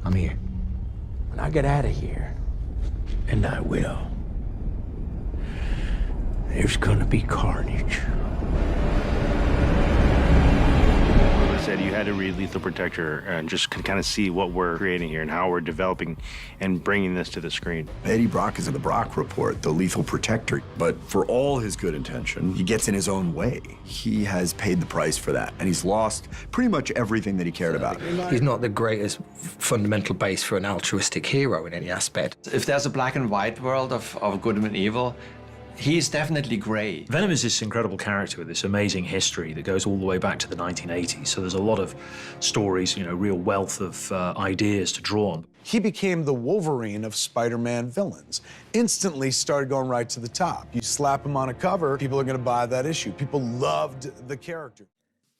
I'm here. When I get out of here, and I will, there's gonna be carnage. Said you had to read Lethal Protector and just kind of see what we're creating here and how we're developing and bringing this to the screen. Eddie Brock is in the Brock Report, the Lethal Protector. But for all his good intention, he gets in his own way. He has paid the price for that, and he's lost pretty much everything that he cared about. He's not the greatest fundamental base for an altruistic hero in any aspect. If there's a black and white world of good and evil, he's definitely gray. Venom is this incredible character with this amazing history that goes all the way back to the 1980s. So there's a lot of stories, real wealth of ideas to draw on. He became the Wolverine of Spider-Man villains. Instantly started going right to the top. You slap him on a cover, people are going to buy that issue. People loved the character.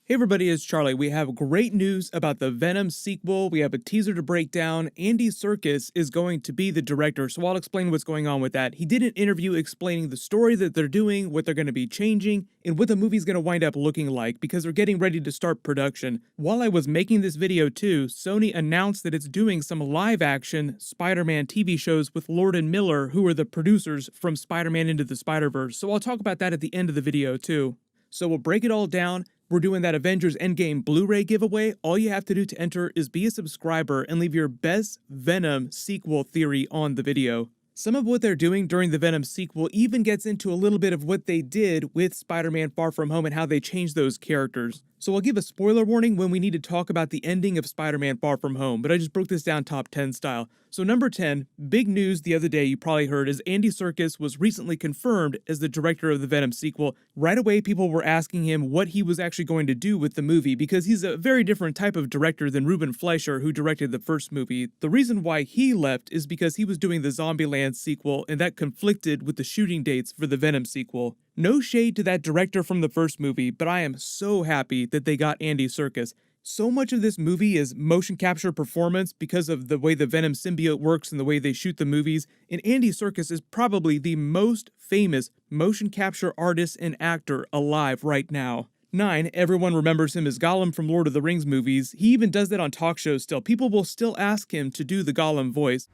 Hey everybody, it's Charlie. We have great news about the Venom sequel. We have a teaser to break down. Andy Serkis is going to be the director, so I'll explain what's going on with that. He did an interview explaining the story that they're doing, what they're going to be changing, and what the movie's going to wind up looking like, because they're getting ready to start production. While I was making this video too, Sony announced that it's doing some live-action Spider-Man TV shows with Lord and Miller, who are the producers from Spider-Man Into the Spider-Verse, so I'll talk about that at the end of the video too. So we'll break it all down. We're doing that Avengers Endgame Blu-ray giveaway. All you have to do to enter is be a subscriber and leave your best Venom sequel theory on the video. Some of what they're doing during the Venom sequel even gets into a little bit of what they did with Spider-Man Far From Home and how they changed those characters. So I'll give a spoiler warning when we need to talk about the ending of Spider-Man Far From Home, but I just broke this down top 10 style. So number 10, big news the other day you probably heard is Andy Serkis was recently confirmed as the director of the Venom sequel. Right away people were asking him what he was actually going to do with the movie because he's a very different type of director than Ruben Fleischer, who directed the first movie. The reason why he left is because he was doing the Zombieland sequel and that conflicted with the shooting dates for the Venom sequel. No shade to that director from the first movie, but I am so happy that they got Andy Serkis. So much of this movie is motion capture performance because of the way the Venom symbiote works and the way they shoot the movies, and Andy Serkis is probably the most famous motion capture artist and actor alive right now. 9, everyone remembers him as Gollum from Lord of the Rings movies. He even does that on talk shows still. People will still ask him to do the Gollum voice.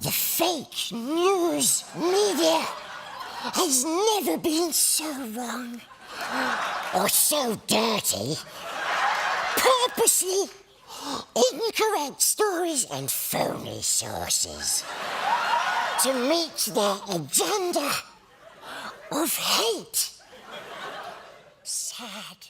The fake news media has never been so wrong or so dirty. Purposely incorrect stories and phony sources to meet their agenda of hate. Sad.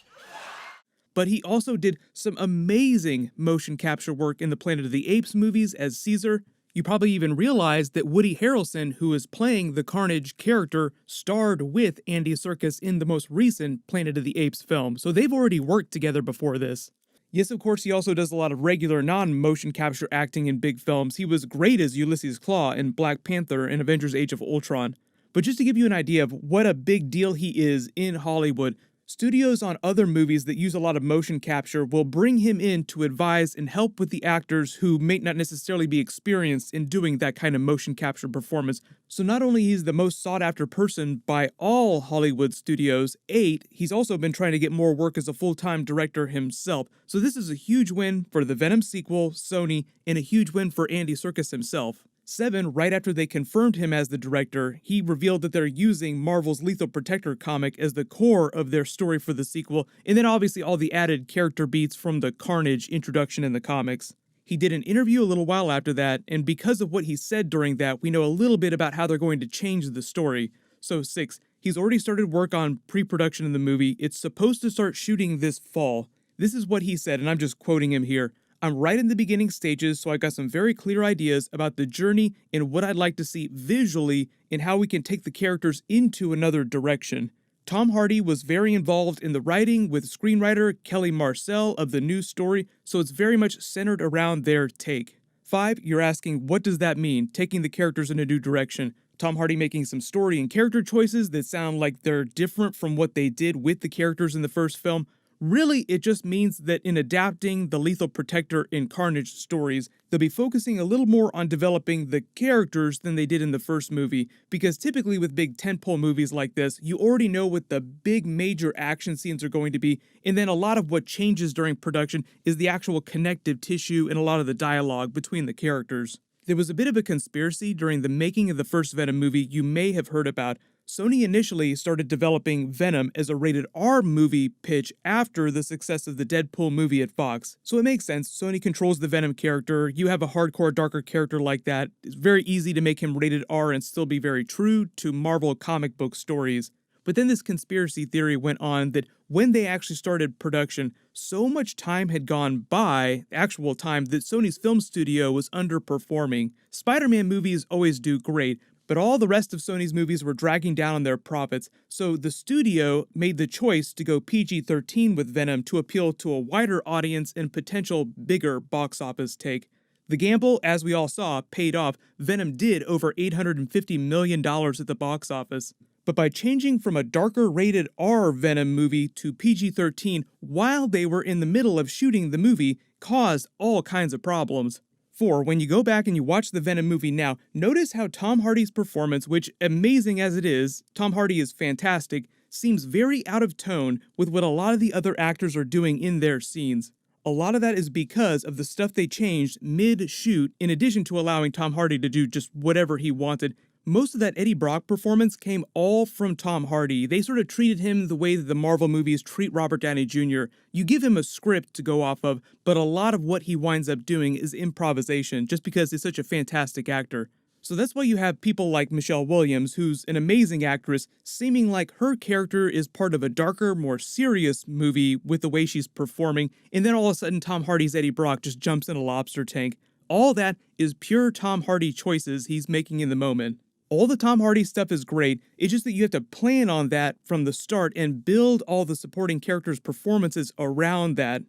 But he also did some amazing motion capture work in the Planet of the Apes movies as Caesar. You probably even realized that Woody Harrelson, who is playing the Carnage character, starred with Andy Serkis in the most recent Planet of the Apes film, so they've already worked together before this. Yes, of course, he also does a lot of regular non-motion capture acting in big films. He was great as Ulysses Klaue in Black Panther and Avengers Age of Ultron. But just to give you an idea of what a big deal he is in Hollywood, studios on other movies that use a lot of motion capture will bring him in to advise and help with the actors who may not necessarily be experienced in doing that kind of motion capture performance. So not only he's the most sought after person by all Hollywood studios, 8, he's also been trying to get more work as a full-time director himself. So this is a huge win for the Venom sequel, Sony, and a huge win for Andy Serkis himself. 7, right after they confirmed him as the director, he revealed that they're using Marvel's Lethal Protector comic as the core of their story for the sequel, and then obviously all the added character beats from the Carnage introduction in the comics. He did an interview a little while after that, and because of what he said during that, we know a little bit about how they're going to change the story. So 6, he's already started work on pre-production in the movie. It's supposed to start shooting this fall. This is what he said, and I'm just quoting him here. I'm right in the beginning stages, so I got some very clear ideas about the journey and what I'd like to see visually and how we can take the characters into another direction. Tom Hardy was very involved in the writing with screenwriter Kelly Marcel of the new story, so it's very much centered around their take. 5, you're asking, what does that mean, taking the characters in a new direction? Tom Hardy making some story and character choices that sound like they're different from what they did with the characters in the first film. Really, it just means that in adapting the Lethal Protector in Carnage stories, they'll be focusing a little more on developing the characters than they did in the first movie, because typically with big tentpole movies like this, you already know what the big major action scenes are going to be, and then a lot of what changes during production is the actual connective tissue and a lot of the dialogue between the characters. There was a bit of a conspiracy during the making of the first Venom movie you may have heard about. Sony initially started developing Venom as a rated R movie pitch after the success of the Deadpool movie at Fox. So it makes sense. Sony controls the Venom character. You have a hardcore, darker character like that. It's very easy to make him rated R and still be very true to Marvel comic book stories. But then this conspiracy theory went on that when they actually started production, so much time had gone by, actual time, that Sony's film studio was underperforming. Spider-Man movies always do great, but all the rest of Sony's movies were dragging down on their profits, so the studio made the choice to go PG-13 with Venom to appeal to a wider audience and potential bigger box office take. The gamble, as we all saw, paid off. Venom did over $850 million at the box office. But by changing from a darker rated R Venom movie to PG-13 while they were in the middle of shooting the movie caused all kinds of problems. For when you go back and you watch the Venom movie now, notice how Tom Hardy's performance, which amazing as it is, Tom Hardy is fantastic, seems very out of tone with what a lot of the other actors are doing in their scenes. A lot of that is because of the stuff they changed mid-shoot, in addition to allowing Tom Hardy to do just whatever he wanted. Most of that Eddie Brock performance came all from Tom Hardy. They sort of treated him the way that the Marvel movies treat Robert Downey Jr. You give him a script to go off of, but a lot of what he winds up doing is improvisation, just because he's such a fantastic actor. So that's why you have people like Michelle Williams, who's an amazing actress, seeming like her character is part of a darker, more serious movie with the way she's performing, and then all of a sudden Tom Hardy's Eddie Brock just jumps in a lobster tank. All that is pure Tom Hardy choices he's making in the moment. All the Tom Hardy stuff is great, it's just that you have to plan on that from the start and build all the supporting characters' performances around that.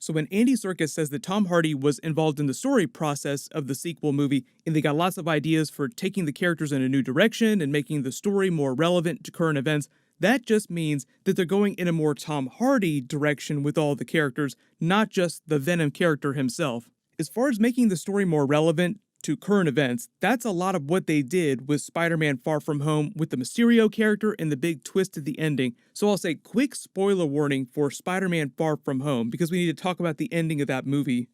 So when Andy Serkis says that Tom Hardy was involved in the story process of the sequel movie, and they got lots of ideas for taking the characters in a new direction and making the story more relevant to current events, that just means that they're going in a more Tom Hardy direction with all the characters, not just the Venom character himself. As far as making the story more relevant to current events, that's a lot of what they did with Spider-Man Far From Home with the Mysterio character and the big twist at the ending. So I'll say quick spoiler warning for Spider-Man Far From Home because we need to talk about the ending of that movie.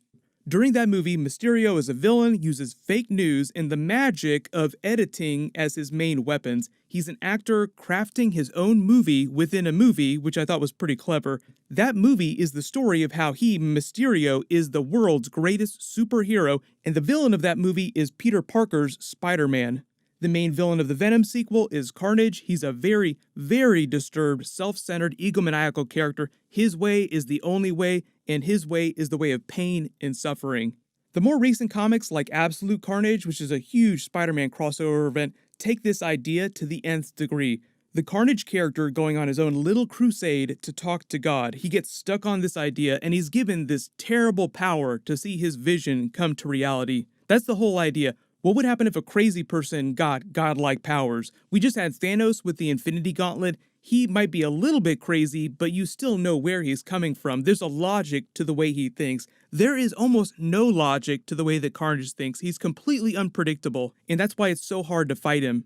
During that movie, Mysterio as a villain uses fake news and the magic of editing as his main weapons. He's an actor crafting his own movie within a movie, which I thought was pretty clever. That movie is the story of how he, Mysterio, is the world's greatest superhero, and the villain of that movie is Peter Parker's Spider-Man. The main villain of the Venom sequel is Carnage. He's a very, very disturbed, self-centered, egomaniacal character. His way is the only way, and his way is the way of pain and suffering. The more recent comics like Absolute Carnage, which is a huge Spider-Man crossover event, take this idea to the nth degree. The Carnage character going on his own little crusade to talk to God. He gets stuck on this idea, and he's given this terrible power to see his vision come to reality. That's the whole idea. What would happen if a crazy person got godlike powers? We just had Thanos with the Infinity Gauntlet. He might be a little bit crazy, but you still know where he's coming from. There's a logic to the way he thinks. There is almost no logic to the way that Carnage thinks. He's completely unpredictable, and that's why it's so hard to fight him.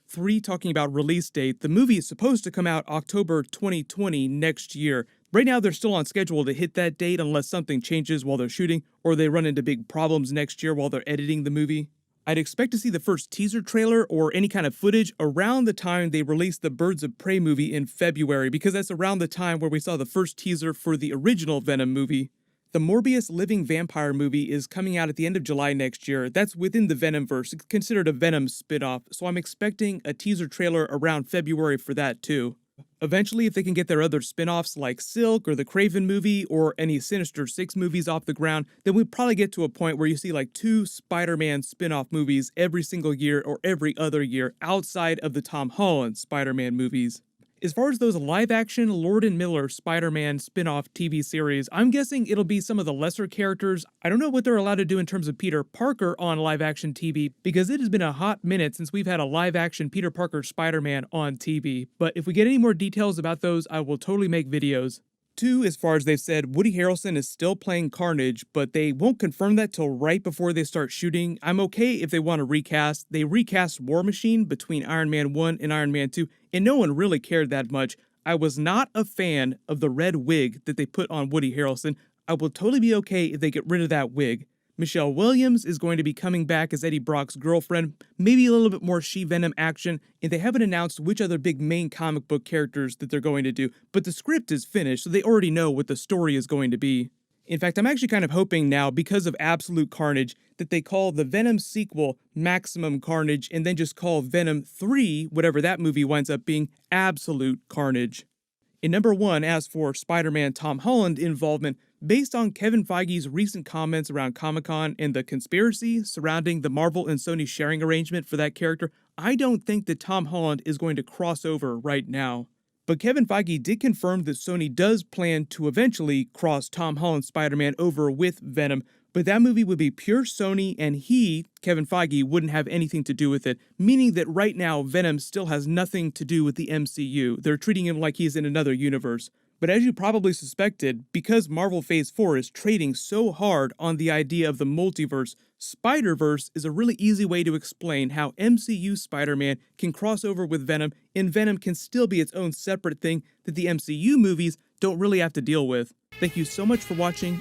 3, talking about release date, the movie is supposed to come out October 2020 next year. Right now, they're still on schedule to hit that date unless something changes while they're shooting, or they run into big problems next year while they're editing the movie. I'd expect to see the first teaser trailer or any kind of footage around the time they released the Birds of Prey movie in February, because that's around the time where we saw the first teaser for the original Venom movie. The Morbius Living Vampire movie is coming out at the end of July next year. That's within the Venomverse. It's considered a Venom spin-off, so I'm expecting a teaser trailer around February for that too. Eventually, if they can get their other spin-offs like Silk or the Craven movie or any Sinister Six movies off the ground, then we'd probably get to a point where you see like 2 Spider-Man spin-off movies every single year or every other year outside of the Tom Holland Spider-Man movies. As far as those live-action Lord & Miller Spider-Man spin-off TV series, I'm guessing it'll be some of the lesser characters. I don't know what they're allowed to do in terms of Peter Parker on live-action TV, because it has been a hot minute since we've had a live-action Peter Parker Spider-Man on TV. But if we get any more details about those, I will totally make videos. 2, as far as they've said, Woody Harrelson is still playing Carnage, but they won't confirm that till right before they start shooting. I'm okay if they want to recast. They recast War Machine between Iron Man 1 and Iron Man 2, and no one really cared that much. I was not a fan of the red wig that they put on Woody Harrelson. I will totally be okay if they get rid of that wig. Michelle Williams is going to be coming back as Eddie Brock's girlfriend, maybe a little bit more She-Venom action, and they haven't announced which other big main comic book characters that they're going to do, but the script is finished, so they already know what the story is going to be. In fact, I'm actually kind of hoping now, because of Absolute Carnage, that they call the Venom sequel Maximum Carnage, and then just call Venom 3, whatever that movie winds up being, Absolute Carnage. In number 1, as for Spider-Man Tom Holland involvement, based on Kevin Feige's recent comments around Comic-Con and the conspiracy surrounding the Marvel and Sony sharing arrangement for that character, I don't think that Tom Holland is going to cross over right now. But Kevin Feige did confirm that Sony does plan to eventually cross Tom Holland's Spider-Man over with Venom, but that movie would be pure Sony, and he, Kevin Feige, wouldn't have anything to do with it, meaning that right now Venom still has nothing to do with the MCU. They're treating him like he's in another universe. But as you probably suspected, because Marvel Phase 4 is trading so hard on the idea of the multiverse, Spider-Verse is a really easy way to explain how MCU Spider-Man can cross over with Venom, and Venom can still be its own separate thing that the MCU movies don't really have to deal with. Thank you so much for watching.